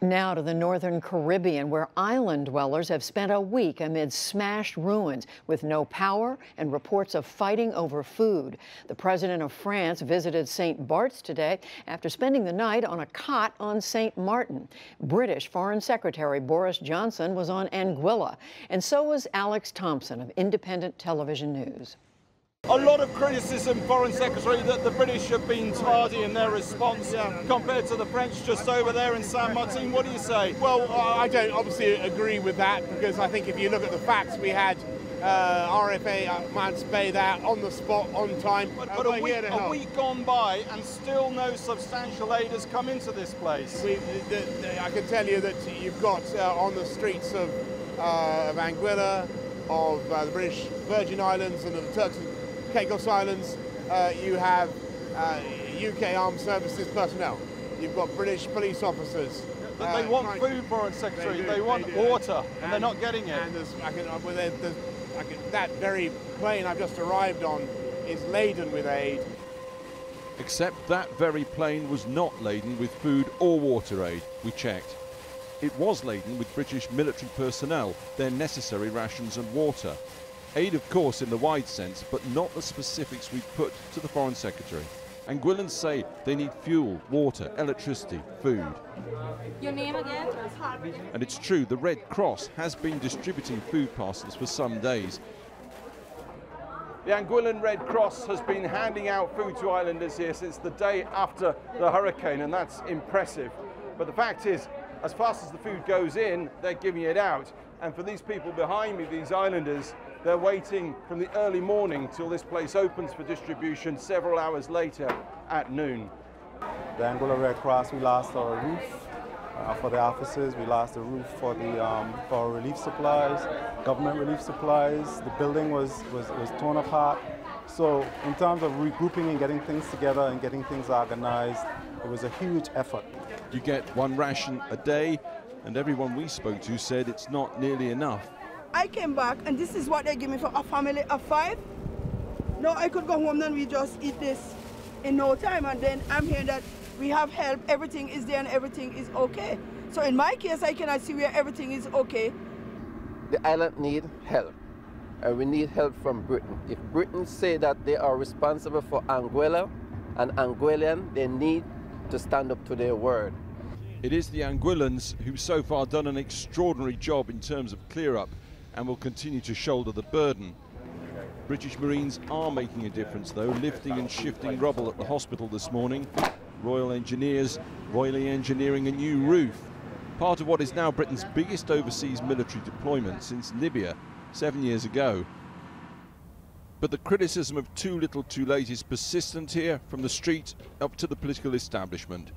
Now to the northern Caribbean, where island dwellers have spent a week amid smashed ruins with no power and reports of fighting over food. The president of France visited St. Bart's today after spending the night on a cot on St. Martin. British Foreign Secretary Boris Johnson was on Anguilla, and so was Alex Thompson of Independent Television News. A lot of criticism, Foreign Secretary, that the British have been tardy in their response compared to the French just over there in Saint Martin. What do you say? Well, I don't obviously agree with that, because I think if you look at the facts, we had RFA Mount's Bay there on the spot, on time. But a week gone by and still no substantial aid has come into this place. I can tell you that you've got on the streets of Anguilla, of the British Virgin Islands and of the Turks and Caicos Islands, you have UK Armed Services personnel. You've got British police officers. But they want food, Foreign Secretary. They want water, and they're not getting it. And that very plane I've just arrived on is laden with aid. Except that very plane was not laden with food or water aid. We checked. It was laden with British military personnel, their necessary rations and water. Aid, of course, in the wide sense, but not the specifics we put to the Foreign Secretary. Anguillans say they need fuel, water, electricity, food. Your name again? And it's true, the Red Cross has been distributing food parcels for some days. The Anguillan Red Cross has been handing out food to islanders here since the day after the hurricane, and that's impressive. But the fact is, as fast as the food goes in, they're giving it out. And for these people behind me, these islanders, they're waiting from the early morning till this place opens for distribution several hours later at noon. The Anguilla Red Cross, we lost our roof for the offices, we lost the roof for for relief supplies, government relief supplies. The building was torn apart. So in terms of regrouping and getting things together and getting things organized, it was a huge effort. You get one ration a day, and everyone we spoke to said it's not nearly enough. I came back and this is what they give me for a family of 5. No, I could go home and we just eat this in no time, and then I'm hearing that we have help, everything is there and everything is okay. So in my case, I cannot see where everything is okay. The island need help, and we need help from Britain. If Britain say that they are responsible for Anguilla and Anguillan, they need to stand up to their word. It is the Anguillans who've so far done an extraordinary job in terms of clear-up and will continue to shoulder the burden. British Marines are making a difference, though, lifting and shifting rubble at the hospital this morning. Royal Engineers royally engineering a new roof, part of what is now Britain's biggest overseas military deployment since Libya 7 years ago. But the criticism of too little too late is persistent here, from the street up to the political establishment.